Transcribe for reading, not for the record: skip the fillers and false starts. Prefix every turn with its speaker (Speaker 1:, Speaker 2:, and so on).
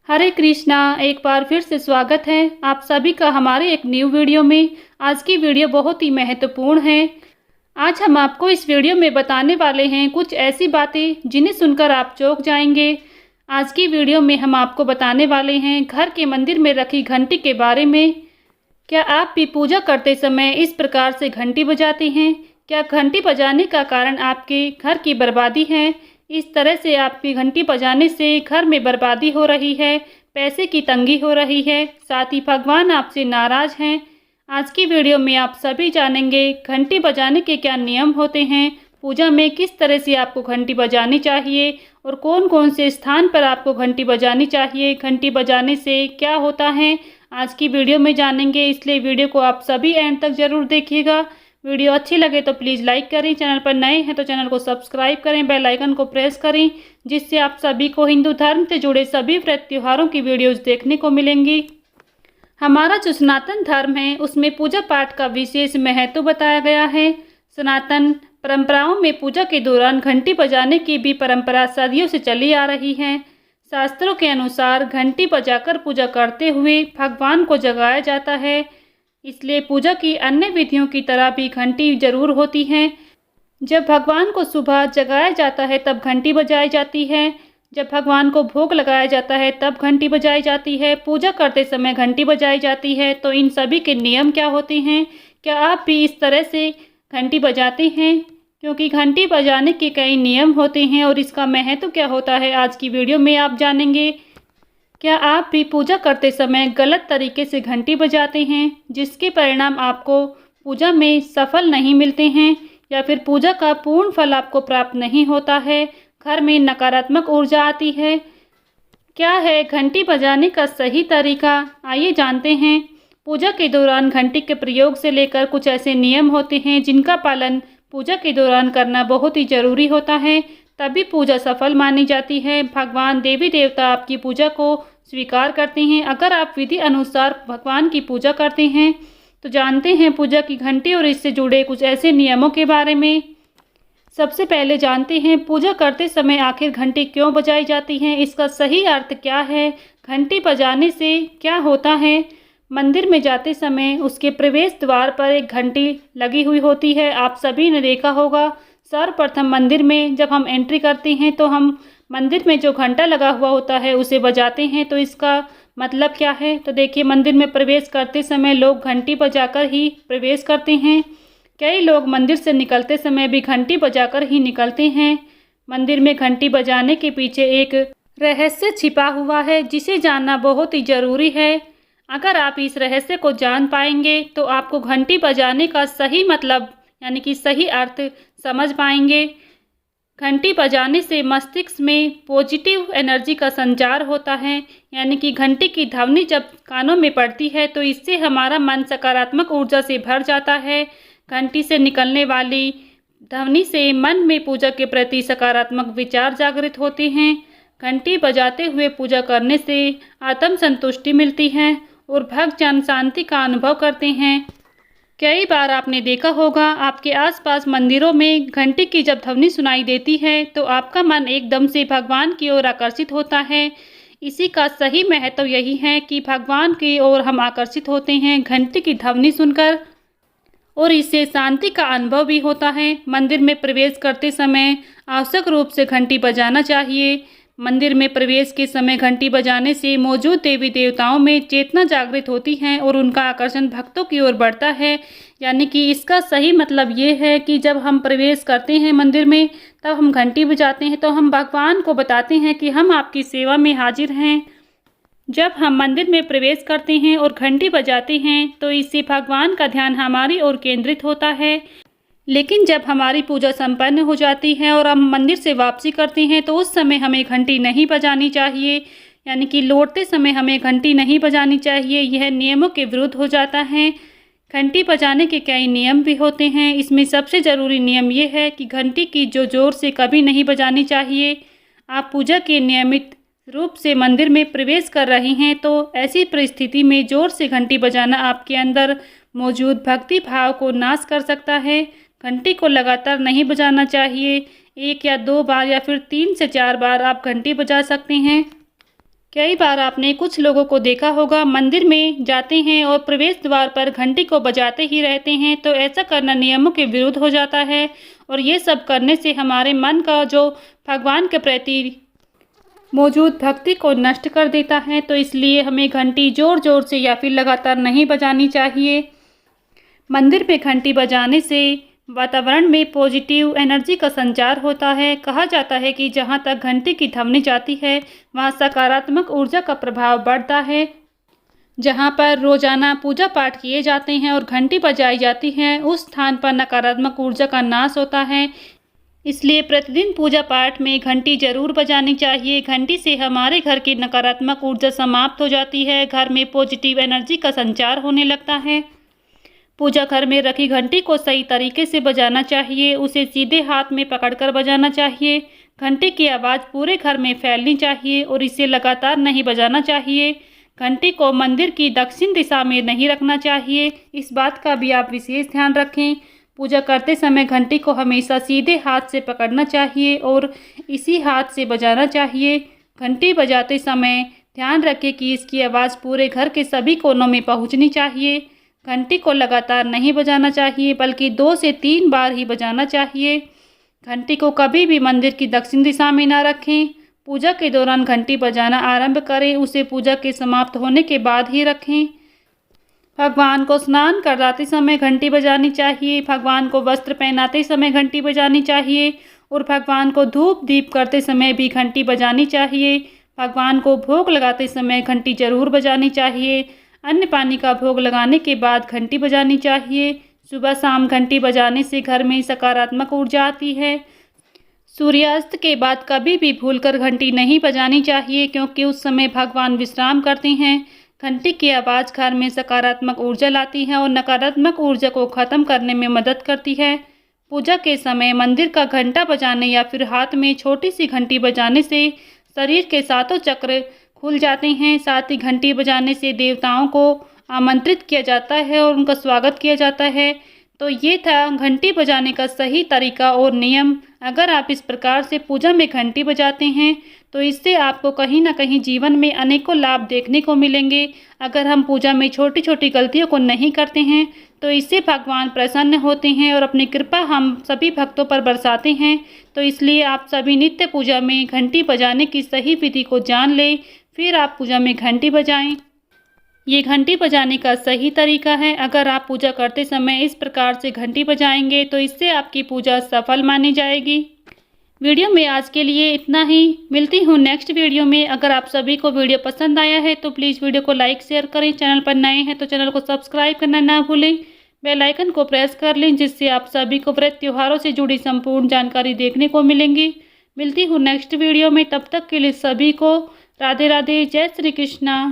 Speaker 1: हरे कृष्णा। एक बार फिर से स्वागत है आप सभी का हमारे एक न्यू वीडियो में। आज की वीडियो बहुत ही महत्वपूर्ण है। आज हम आपको इस वीडियो में बताने वाले हैं कुछ ऐसी बातें जिन्हें सुनकर आप चौंक जाएंगे। आज की वीडियो में हम आपको बताने वाले हैं घर के मंदिर में रखी घंटी के बारे में। क्या आप भी पूजा करते समय इस प्रकार से घंटी बजाते हैं? क्या घंटी बजाने का कारण आपके घर की बर्बादी है? इस तरह से आपकी घंटी बजाने से घर में बर्बादी हो रही है, पैसे की तंगी हो रही है, साथ ही भगवान आपसे नाराज हैं। आज की वीडियो में आप सभी जानेंगे घंटी बजाने के क्या नियम होते हैं, पूजा में किस तरह से आपको घंटी बजानी चाहिए और कौन कौन से स्थान पर आपको घंटी बजानी चाहिए, घंटी बजाने से क्या होता है, आज की वीडियो में जानेंगे। इसलिए वीडियो को आप सभी एंड तक ज़रूर देखिएगा। वीडियो अच्छी लगे तो प्लीज़ लाइक करें, चैनल पर नए हैं तो चैनल को सब्सक्राइब करें, बेल आइकन को प्रेस करें, जिससे आप सभी को हिंदू धर्म से जुड़े सभी व्रत त्योहारों की वीडियोस देखने को मिलेंगी। हमारा जो सनातन धर्म है उसमें पूजा पाठ का विशेष महत्व बताया गया है। सनातन परंपराओं में पूजा के दौरान घंटी बजाने की भी परंपरा सदियों से चली आ रही है। शास्त्रों के अनुसार घंटी बजाकर पूजा करते हुए भगवान को जगाया जाता है, इसलिए पूजा की अन्य विधियों की तरह भी घंटी जरूर होती है। जब भगवान को सुबह जगाया जाता है तब घंटी बजाई जाती है, जब भगवान को भोग लगाया जाता है तब घंटी बजाई जाती है, पूजा करते समय घंटी बजाई जाती है। तो इन सभी के नियम क्या होते हैं? क्या आप भी इस तरह से घंटी बजाते हैं? क्योंकि घंटी बजाने के कई नियम होते हैं और इसका महत्व क्या होता है आज की वीडियो में आप जानेंगे। क्या आप भी पूजा करते समय गलत तरीके से घंटी बजाते हैं, जिसके परिणाम आपको पूजा में सफल नहीं मिलते हैं, या फिर पूजा का पूर्ण फल आपको प्राप्त नहीं होता है, घर में नकारात्मक ऊर्जा आती है? क्या है घंटी बजाने का सही तरीका? आइए जानते हैं। पूजा के दौरान घंटी के प्रयोग से लेकर कुछ ऐसे नियम होते हैं जिनका पालन पूजा के दौरान करना बहुत ही जरूरी होता है, तभी पूजा सफल मानी जाती है। भगवान देवी देवता आपकी पूजा को स्वीकार करते हैं अगर आप विधि अनुसार भगवान की पूजा करते हैं। तो जानते हैं पूजा की घंटी और इससे जुड़े कुछ ऐसे नियमों के बारे में। सबसे पहले जानते हैं पूजा करते समय आखिर घंटी क्यों बजाई जाती है, इसका सही अर्थ क्या है, घंटी बजाने से क्या होता है। मंदिर में जाते समय उसके प्रवेश द्वार पर एक घंटी लगी हुई होती है, आप सभी ने देखा होगा। सर्वप्रथम मंदिर में जब हम एंट्री करते हैं तो हम मंदिर में जो घंटा लगा हुआ होता है उसे बजाते हैं। तो इसका मतलब क्या है? तो देखिए, मंदिर में प्रवेश करते समय लोग घंटी बजाकर ही प्रवेश करते हैं। कई लोग मंदिर से निकलते समय भी घंटी बजाकर ही निकलते हैं। मंदिर में घंटी बजाने के पीछे एक रहस्य छिपा हुआ है जिसे जानना बहुत ही जरूरी है। अगर आप इस रहस्य को जान पाएंगे तो आपको घंटी बजाने का सही मतलब यानी कि सही अर्थ समझ पाएंगे। घंटी बजाने से मस्तिष्क में पॉजिटिव एनर्जी का संचार होता है, यानी कि घंटी की ध्वनि जब कानों में पड़ती है तो इससे हमारा मन सकारात्मक ऊर्जा से भर जाता है। घंटी से निकलने वाली ध्वनि से मन में पूजा के प्रति सकारात्मक विचार जागृत होते हैं। घंटी बजाते हुए पूजा करने से आत्म संतुष्टि मिलती है और भक्तजन शांति का अनुभव करते हैं। कई बार आपने देखा होगा आपके आसपास मंदिरों में घंटी की जब ध्वनि सुनाई देती है तो आपका मन एकदम से भगवान की ओर आकर्षित होता है। इसी का सही महत्व यही है कि भगवान की ओर हम आकर्षित होते हैं घंटी की ध्वनि सुनकर, और इससे शांति का अनुभव भी होता है। मंदिर में प्रवेश करते समय आवश्यक रूप से घंटी बजाना चाहिए। मंदिर में प्रवेश के समय घंटी बजाने से मौजूद देवी देवताओं में चेतना जागृत होती है और उनका आकर्षण भक्तों की ओर बढ़ता है। यानी कि इसका सही मतलब ये है कि जब हम प्रवेश करते हैं मंदिर में तब हम घंटी बजाते हैं तो हम भगवान को बताते हैं कि हम आपकी सेवा में हाजिर हैं। जब हम मंदिर में प्रवेश करते हैं और घंटी बजाते हैं तो इससे भगवान का ध्यान हमारी ओर केंद्रित होता है। लेकिन जब हमारी पूजा संपन्न हो जाती है और हम मंदिर से वापसी करते हैं तो उस समय हमें घंटी नहीं बजानी चाहिए, यानी कि लौटते समय हमें घंटी नहीं बजानी चाहिए। यह नियमों के विरुद्ध हो जाता है। घंटी बजाने के कई नियम भी होते हैं। इसमें सबसे ज़रूरी नियम यह है कि घंटी की जो ज़ोर से कभी नहीं बजानी चाहिए। आप पूजा के नियमित रूप से मंदिर में प्रवेश कर रहे हैं तो ऐसी परिस्थिति में ज़ोर से घंटी बजाना आपके अंदर मौजूद भक्ति भाव को नाश कर सकता है। घंटी को लगातार नहीं बजाना चाहिए, 1 या 2 बार या फिर 3 से 4 बार आप घंटी बजा सकते हैं। कई बार आपने कुछ लोगों को देखा होगा, मंदिर में जाते हैं और प्रवेश द्वार पर घंटी को बजाते ही रहते हैं। तो ऐसा करना नियमों के विरुद्ध हो जाता है और ये सब करने से हमारे मन का जो भगवान के प्रति मौजूद भक्ति को नष्ट कर देता है। तो इसलिए हमें घंटी ज़ोर ज़ोर से या फिर लगातार नहीं बजानी चाहिए। मंदिर में घंटी बजाने से वातावरण में पॉजिटिव एनर्जी का संचार होता है। कहा जाता है कि जहाँ तक घंटी की ध्वनि जाती है वहाँ सकारात्मक ऊर्जा का प्रभाव बढ़ता है। जहाँ पर रोजाना पूजा पाठ किए जाते हैं और घंटी बजाई जाती है, उस स्थान पर नकारात्मक ऊर्जा का नाश होता है। इसलिए प्रतिदिन पूजा पाठ में घंटी जरूर बजानी चाहिए। घंटी से हमारे घर की नकारात्मक ऊर्जा समाप्त हो जाती है। घर में पॉजिटिव एनर्जी का संचार होने लगता है। पूजा घर में रखी घंटी को सही तरीके से बजाना चाहिए। उसे सीधे हाथ में पकड़कर बजाना चाहिए। घंटी की आवाज़ पूरे घर में फैलनी चाहिए और इसे लगातार नहीं बजाना चाहिए। घंटी को मंदिर की दक्षिण दिशा में नहीं रखना चाहिए। इस बात का भी आप विशेष ध्यान रखें। पूजा करते समय घंटी को हमेशा सीधे हाथ से पकड़ना चाहिए और इसी हाथ से बजाना चाहिए। घंटी बजाते समय ध्यान रखें कि इसकी आवाज़ पूरे घर के सभी कोनों में पहुंचनी चाहिए। घंटी को लगातार नहीं बजाना चाहिए, बल्कि 2 से 3 बार ही बजाना चाहिए। घंटी को कभी भी मंदिर की दक्षिण दिशा में न रखें। पूजा के दौरान घंटी बजाना आरंभ करें, उसे पूजा के समाप्त होने के बाद ही रखें। भगवान को स्नान कराते समय घंटी बजानी चाहिए। भगवान को वस्त्र पहनाते समय घंटी बजानी चाहिए और भगवान को धूप दीप करते समय भी घंटी बजानी चाहिए। भगवान को भोग लगाते समय घंटी जरूर बजानी चाहिए। अन्न पानी का भोग लगाने के बाद घंटी बजानी चाहिए। सुबह शाम घंटी बजाने से घर में सकारात्मक ऊर्जा आती है। सूर्यास्त के बाद कभी भी भूलकर घंटी नहीं बजानी चाहिए, क्योंकि उस समय भगवान विश्राम करते हैं। घंटी की आवाज़ घर में सकारात्मक ऊर्जा लाती है और नकारात्मक ऊर्जा को ख़त्म करने में मदद करती है। पूजा के समय मंदिर का घंटा बजाने या फिर हाथ में छोटी सी घंटी बजाने से शरीर के सातों चक्र खुल जाते हैं। साथ ही घंटी बजाने से देवताओं को आमंत्रित किया जाता है और उनका स्वागत किया जाता है। तो ये था घंटी बजाने का सही तरीका और नियम। अगर आप इस प्रकार से पूजा में घंटी बजाते हैं तो इससे आपको कहीं ना कहीं जीवन में अनेकों लाभ देखने को मिलेंगे। अगर हम पूजा में छोटी छोटी गलतियों को नहीं करते हैं तो इससे भगवान प्रसन्न होते हैं और अपनी कृपा हम सभी भक्तों पर बरसाते हैं। तो इसलिए आप सभी नित्य पूजा में घंटी बजाने की सही विधि को जान लें, फिर आप पूजा में घंटी बजाएं। ये घंटी बजाने का सही तरीका है। अगर आप पूजा करते समय इस प्रकार से घंटी बजाएंगे तो इससे आपकी पूजा सफल मानी जाएगी। वीडियो में आज के लिए इतना ही। मिलती हूँ नेक्स्ट वीडियो में। अगर आप सभी को वीडियो पसंद आया है तो प्लीज़ वीडियो को लाइक शेयर करें। चैनल पर नए हैं तो चैनल को सब्सक्राइब करना ना भूलें। बेल आइकन को प्रेस कर लें, जिससे आप सभी को व्रत त्योहारों से जुड़ी संपूर्ण जानकारी देखने को मिलेंगी। मिलती हूँ नेक्स्ट वीडियो में। तब तक के लिए सभी को राधे राधे। जय श्री कृष्णा।